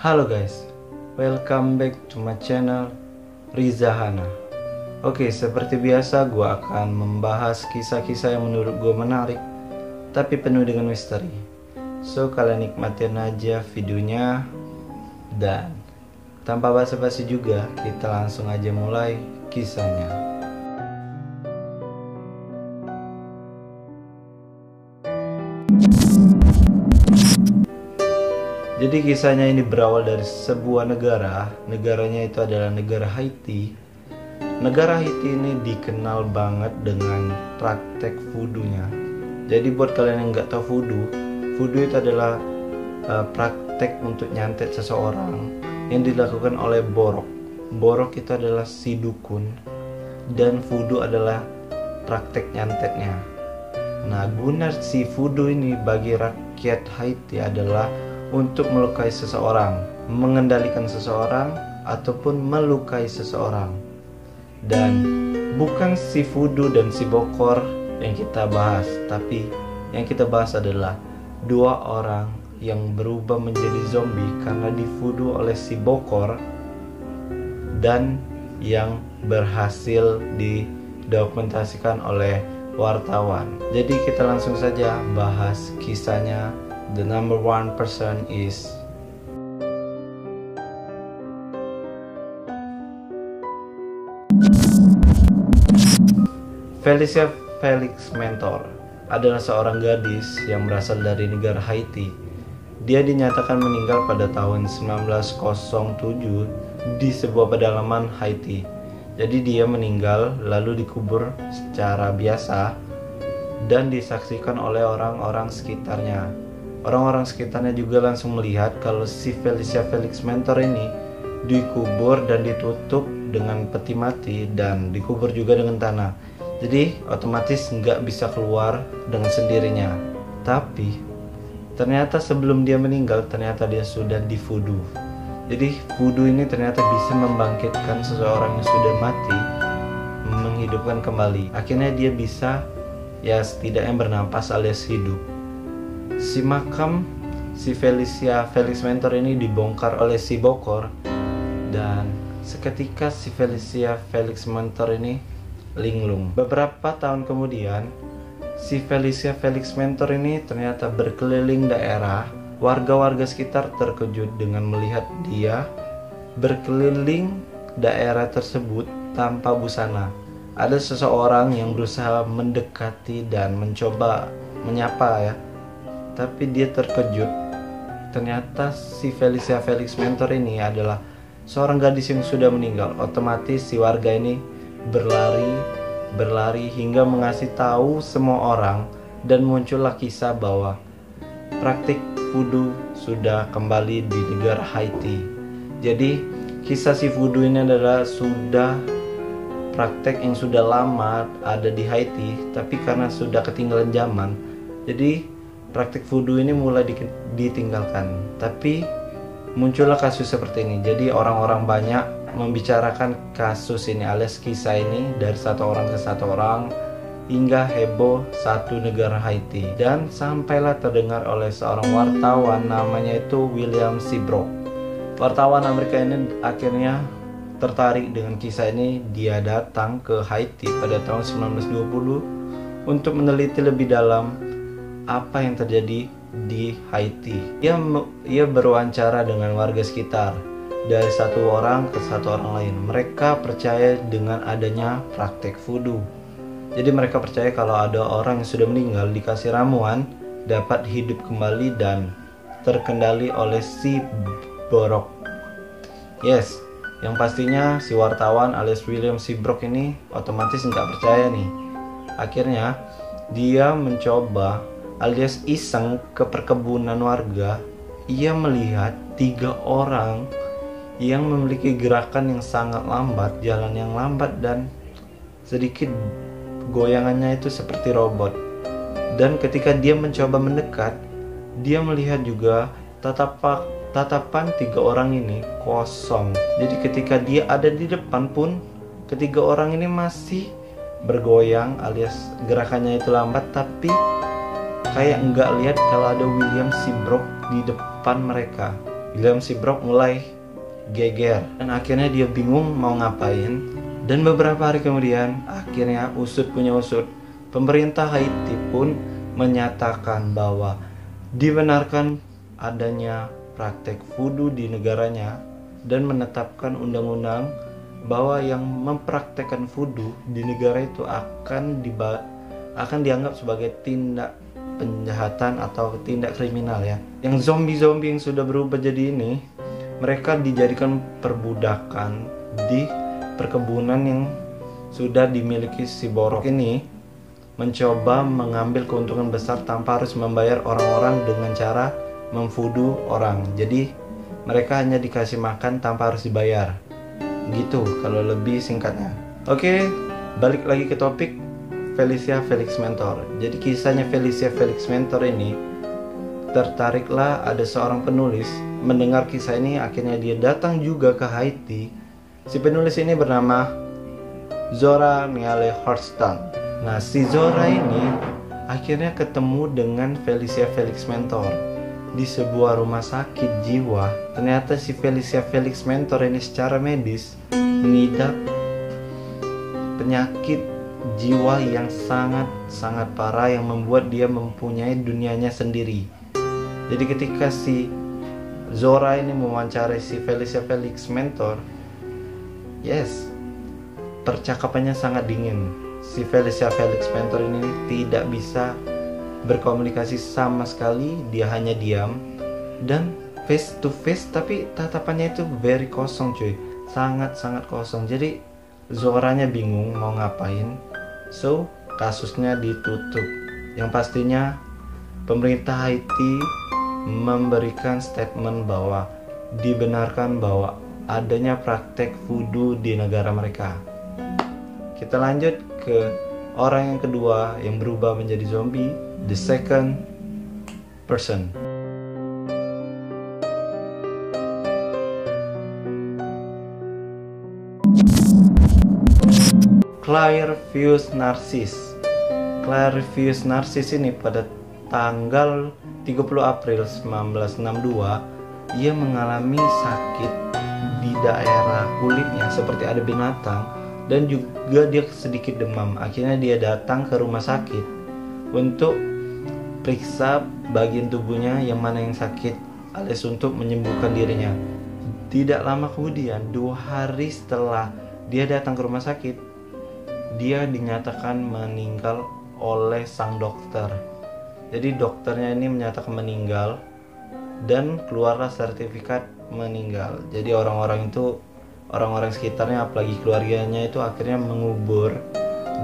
Halo guys, welcome back to my channel Riza Hana. Oke, seperti biasa gue akan membahas kisah-kisah yang menurut gue menarik tapi penuh dengan misteri. So kalian nikmatin aja videonya. Dan tanpa basa-basi juga, kita langsung aja mulai kisahnya. Jadi kisahnya ini berawal dari sebuah negara. Negaranya itu adalah negara Haiti. Negara Haiti ini dikenal banget dengan praktek voodoo-nya. Jadi buat kalian yang nggak tahu voodoo itu adalah praktek untuk nyantet seseorang yang dilakukan oleh borok. Borok itu adalah si dukun dan voodoo adalah praktek nyantetnya. Nah, guna si voodoo ini bagi rakyat Haiti adalah untuk melukai seseorang, mengendalikan seseorang, ataupun melukai seseorang. Dan bukan si voodoo dan si bokor yang kita bahas, tapi yang kita bahas adalah dua orang yang berubah menjadi zombie karena divoodoo oleh si bokor dan yang berhasil didokumentasikan oleh wartawan. Jadi kita langsung saja bahas kisahnya. The number one person is Felicia Felix Mentor. Adalah seorang gadis yang berasal dari negara Haiti. Dia dinyatakan meninggal pada tahun 1907 di sebuah pedalaman Haiti. Jadi dia meninggal lalu dikubur secara biasa dan disaksikan oleh orang-orang sekitarnya. Orang-orang sekitarnya juga langsung melihat kalau si Felicia Felix Mentor ini dikubur dan ditutup dengan peti mati dan dikubur juga dengan tanah. Jadi otomatis nggak bisa keluar dengan sendirinya. Tapi ternyata sebelum dia meninggal ternyata dia sudah divoodoo. Jadi voodoo ini ternyata bisa membangkitkan seseorang yang sudah mati, menghidupkan kembali. Akhirnya dia bisa ya setidaknya bernapas alias hidup. Si makam si Felicia Felix Mentor ini dibongkar oleh si bokor, dan seketika si Felicia Felix Mentor ini linglung. Beberapa tahun kemudian si Felicia Felix Mentor ini ternyata berkeliling daerah. Warga-warga sekitar terkejut dengan melihat dia berkeliling daerah tersebut tanpa busana. Ada seseorang yang berusaha mendekati dan mencoba menyapa ya, tapi dia terkejut. Ternyata si Felicia Felix Mentor ini adalah seorang gadis yang sudah meninggal. Otomatis si warga ini berlari hingga mengasih tahu semua orang, dan muncullah kisah bahwa praktik voodoo sudah kembali di negara Haiti. Jadi kisah si voodoo ini adalah sudah praktek yang sudah lama ada di Haiti, tapi karena sudah ketinggalan zaman, jadi praktik voodoo ini mulai ditinggalkan. Tapi muncullah kasus seperti ini. Jadi orang-orang banyak membicarakan kasus ini alias kisah ini dari satu orang ke satu orang hingga heboh satu negara Haiti, dan sampailah terdengar oleh seorang wartawan namanya itu William Seabrook. Wartawan Amerika ini akhirnya tertarik dengan kisah ini. Dia datang ke Haiti pada tahun 1920 untuk meneliti lebih dalam apa yang terjadi di Haiti. Ia berwawancara dengan warga sekitar, dari satu orang ke satu orang lain. Mereka percaya dengan adanya praktek voodoo. Jadi mereka percaya kalau ada orang yang sudah meninggal dikasih ramuan dapat hidup kembali dan terkendali oleh si borok. Yes, yang pastinya si wartawan alias William Seabrook ini otomatis nggak percaya nih. Akhirnya dia mencoba alias iseng ke perkebunan warga. Ia melihat 3 orang yang memiliki gerakan yang sangat lambat, jalan yang lambat, dan sedikit goyangannya itu seperti robot. Dan ketika dia mencoba mendekat, dia melihat juga tatapan 3 orang ini kosong. Jadi ketika dia ada di depan pun, ketiga orang ini masih bergoyang alias gerakannya itu lambat, tapi kayak nggak lihat kalau ada William Seabrook di depan mereka. William Seabrook mulai geger dan akhirnya dia bingung mau ngapain. Dan beberapa hari kemudian akhirnya usut punya usut, pemerintah Haiti pun menyatakan bahwa dibenarkan adanya praktek voodoo di negaranya dan menetapkan undang-undang bahwa yang mempraktekkan voodoo di negara itu akan dianggap sebagai tindak penjahatan atau tindak kriminal ya. Yang zombie-zombie yang sudah berubah jadi ini, mereka dijadikan perbudakan di perkebunan yang sudah dimiliki si Borok ini, mencoba mengambil keuntungan besar tanpa harus membayar orang-orang dengan cara memvoodoo orang. Jadi mereka hanya dikasih makan tanpa harus dibayar. Gitu kalau lebih singkatnya. Oke, balik lagi ke topik Felicia Felix Mentor. Jadi kisahnya Felicia Felix Mentor ini, tertariklah ada seorang penulis mendengar kisah ini, akhirnya dia datang juga ke Haiti. Si penulis ini bernama Zora Neale Hurston. Nah, si Zora ini akhirnya ketemu dengan Felicia Felix Mentor di sebuah rumah sakit jiwa. Ternyata si Felicia Felix Mentor ini secara medis mengidap penyakit jiwa yang sangat parah yang membuat dia mempunyai dunianya sendiri. Jadi ketika si Zora ini mewawancarai si Felicia Felix Mentor, yes, percakapannya sangat dingin. Si Felicia Felix Mentor ini tidak bisa berkomunikasi sama sekali, dia hanya diam dan face to face, tapi tatapannya itu very kosong cuy, sangat kosong. Jadi Zoranya bingung mau ngapain, so kasusnya ditutup. Yang pastinya pemerintah Haiti memberikan statement bahwa dibenarkan bahwa adanya praktek voodoo di negara mereka. Kita lanjut ke orang yang kedua yang berubah menjadi zombie, the second person. Claire Fuse Narcisse. Claire Fuse Narcisse ini pada tanggal 30 April 1962 ia mengalami sakit di daerah kulitnya seperti ada binatang dan juga dia sedikit demam. Akhirnya dia datang ke rumah sakit untuk periksa bagian tubuhnya yang mana yang sakit alias untuk menyembuhkan dirinya. Tidak lama kemudian, 2 hari setelah dia datang ke rumah sakit, dia dinyatakan meninggal oleh sang dokter. Jadi dokternya ini menyatakan meninggal dan keluarlah sertifikat meninggal. Jadi orang-orang sekitarnya apalagi keluarganya itu akhirnya mengubur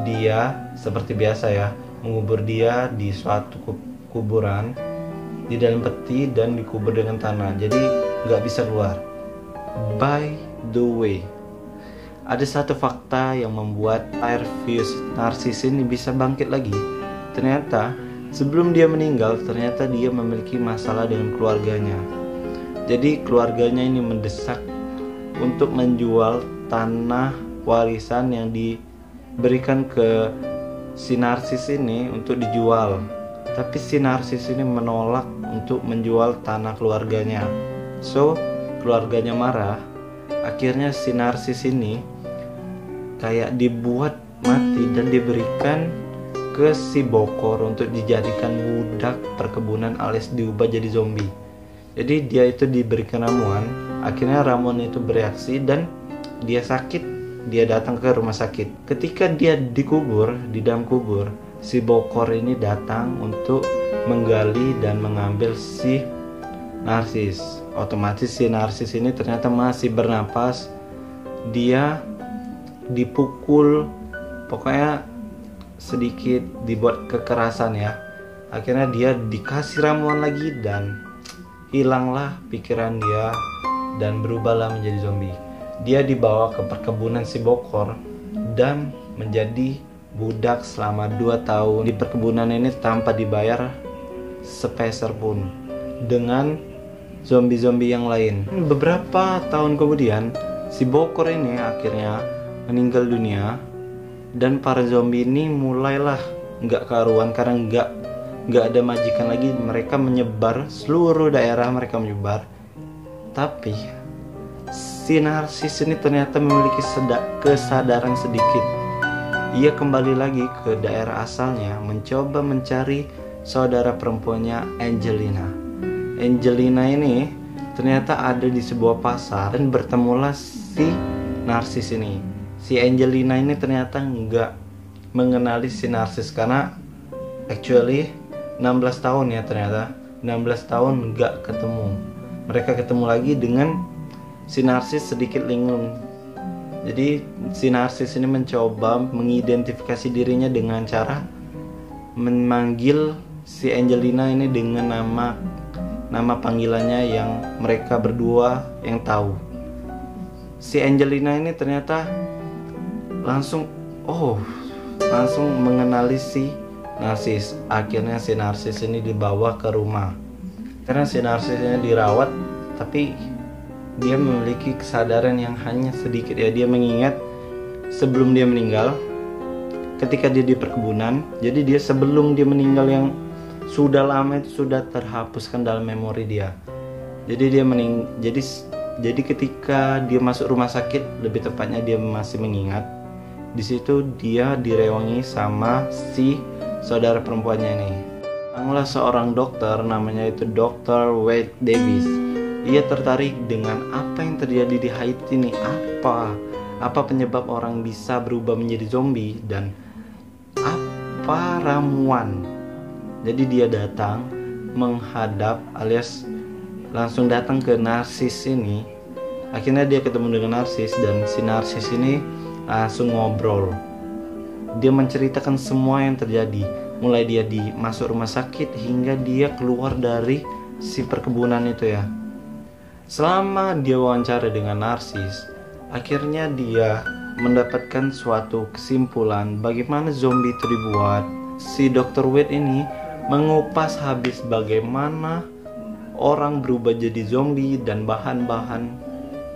dia seperti biasa ya, mengubur dia di suatu kuburan di dalam peti dan dikubur dengan tanah. Jadi nggak bisa keluar. By the way, ada satu fakta yang membuat Claire Fuse Narcisse ini bisa bangkit lagi. Ternyata sebelum dia meninggal, ternyata dia memiliki masalah dengan keluarganya. Jadi keluarganya ini mendesak untuk menjual tanah warisan yang diberikan ke si Narcisse ini untuk dijual. Tapi si Narcisse ini menolak untuk menjual tanah keluarganya. So, keluarganya marah. Akhirnya si Narcisse ini kayak dibuat mati dan diberikan ke si Bokor untuk dijadikan budak perkebunan alias diubah jadi zombie. Jadi dia itu diberikan ramuan, akhirnya ramuan itu bereaksi dan dia sakit, dia datang ke rumah sakit. Ketika dia dikubur, di dalam kubur, si Bokor ini datang untuk menggali dan mengambil si Narcisse. Otomatis si Narcisse ini ternyata masih bernapas. Dia dipukul, pokoknya sedikit dibuat kekerasan ya. Akhirnya dia dikasih ramuan lagi dan hilanglah pikiran dia dan berubahlah menjadi zombie. Dia dibawa ke perkebunan si Bokor dan menjadi budak selama 2 tahun di perkebunan ini tanpa dibayar sepeser pun dengan zombie-zombie yang lain. Beberapa tahun kemudian si Bokor ini akhirnya meninggal dunia dan para zombie ini mulailah nggak karuan karena nggak ada majikan lagi. Mereka menyebar seluruh daerah, mereka menyebar Tapi si narsis ini ternyata memiliki kesadaran sedikit. Ia kembali lagi ke daerah asalnya, mencoba mencari saudara perempuannya, Angelina. Angelina ini ternyata ada di sebuah pasar dan bertemulah si narsis ini. Si Angelina ini ternyata nggak mengenali si narsis karena actually 16 tahun ya, ternyata 16 tahun nggak ketemu. Mereka ketemu lagi dengan si narsis sedikit linglung. Jadi si narsis ini mencoba mengidentifikasi dirinya dengan cara memanggil si Angelina ini dengan nama panggilannya yang mereka berdua yang tahu. Si Angelina ini ternyata langsung mengenali si narsis. Akhirnya si narsis ini dibawa ke rumah. Karena si narsis ini dirawat, tapi dia memiliki kesadaran yang hanya sedikit ya. Dia mengingat sebelum dia meninggal, ketika dia di perkebunan. Jadi dia sebelum dia meninggal yang sudah lama itu sudah terhapuskan dalam memori dia. Jadi dia jadi ketika dia masuk rumah sakit, lebih tepatnya dia masih mengingat. Di situ dia direwangi sama si saudara perempuannya ini. Datanglah seorang dokter, namanya itu Dr. Wade Davis. Ia tertarik dengan apa yang terjadi di Haiti nih, apa penyebab orang bisa berubah menjadi zombie dan apa ramuan. Jadi dia datang menghadap alias langsung datang ke narsis ini. Akhirnya dia ketemu dengan narsis dan si narsis ini langsung ngobrol. Dia menceritakan semua yang terjadi, mulai dia masuk rumah sakit hingga dia keluar dari si perkebunan itu ya. Selama dia wawancara dengan narsis, akhirnya dia mendapatkan suatu kesimpulan bagaimana zombie itu dibuat. Si Dr. Wade ini mengupas habis bagaimana orang berubah jadi zombie dan bahan-bahan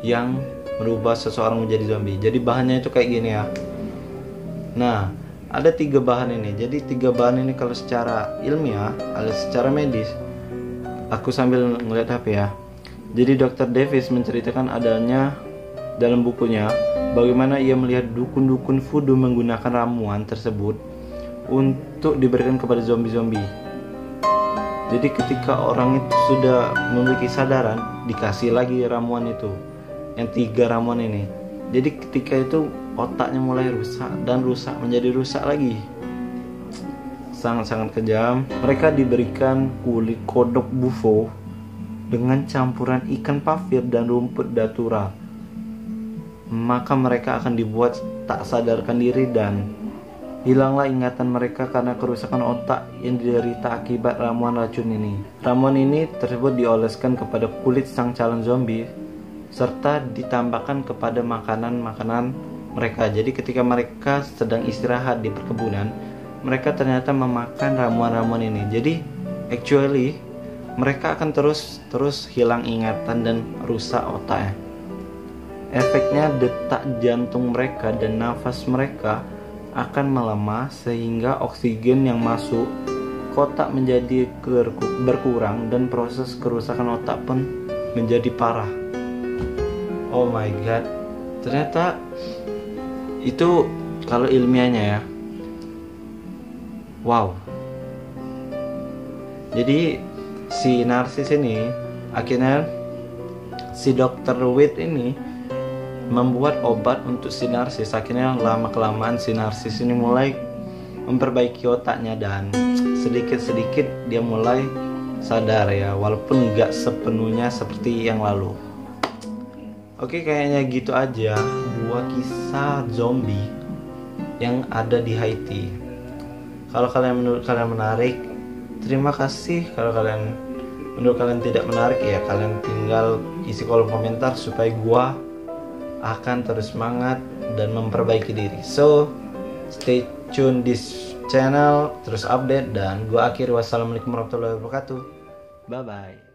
yang merubah seseorang menjadi zombie. Jadi bahannya itu kayak gini ya. Nah, ada 3 bahan ini. Jadi 3 bahan ini kalau secara ilmiah alias secara medis, aku sambil ngeliat HP ya. Jadi Dr. Davis menceritakan adanya dalam bukunya bagaimana ia melihat dukun-dukun voodoo menggunakan ramuan tersebut untuk diberikan kepada zombie-zombie. Jadi ketika orang itu sudah memiliki kesadaran, dikasih lagi ramuan itu, yang 3 ramuan ini. Jadi ketika itu otaknya mulai rusak dan menjadi rusak lagi. Sangat-sangat kejam. Mereka diberikan kulit kodok bufo dengan campuran ikan pafir dan rumput datura. Maka mereka akan dibuat tak sadarkan diri dan hilanglah ingatan mereka karena kerusakan otak yang diderita akibat ramuan racun ini. Ramuan ini tersebut dioleskan kepada kulit sang calon zombie serta ditambahkan kepada makanan-makanan mereka. Jadi ketika mereka sedang istirahat di perkebunan, mereka ternyata memakan ramuan-ramuan ini. Jadi actually mereka akan terus hilang ingatan dan rusak otaknya. Efeknya detak jantung mereka dan nafas mereka akan melemah sehingga oksigen yang masuk ke otak menjadi berkurang dan proses kerusakan otak pun menjadi parah. Oh my god. Ternyata itu kalau ilmiahnya ya. Wow. Jadi si narsis ini akhirnya si Dr. Wade ini membuat obat untuk si narsis. Akhirnya lama-kelamaan si narsis ini mulai memperbaiki otaknya dan sedikit-sedikit dia mulai sadar ya, walaupun nggak sepenuhnya seperti yang lalu. Oke, kayaknya gitu aja 2 kisah zombie yang ada di Haiti. Kalau menurut kalian menarik, terima kasih. Kalau menurut kalian tidak menarik ya, kalian tinggal isi kolom komentar supaya gua akan terus semangat dan memperbaiki diri. So, stay tune this channel, terus update, dan gua akhiri. Wassalamualaikum warahmatullahi wabarakatuh. Bye bye.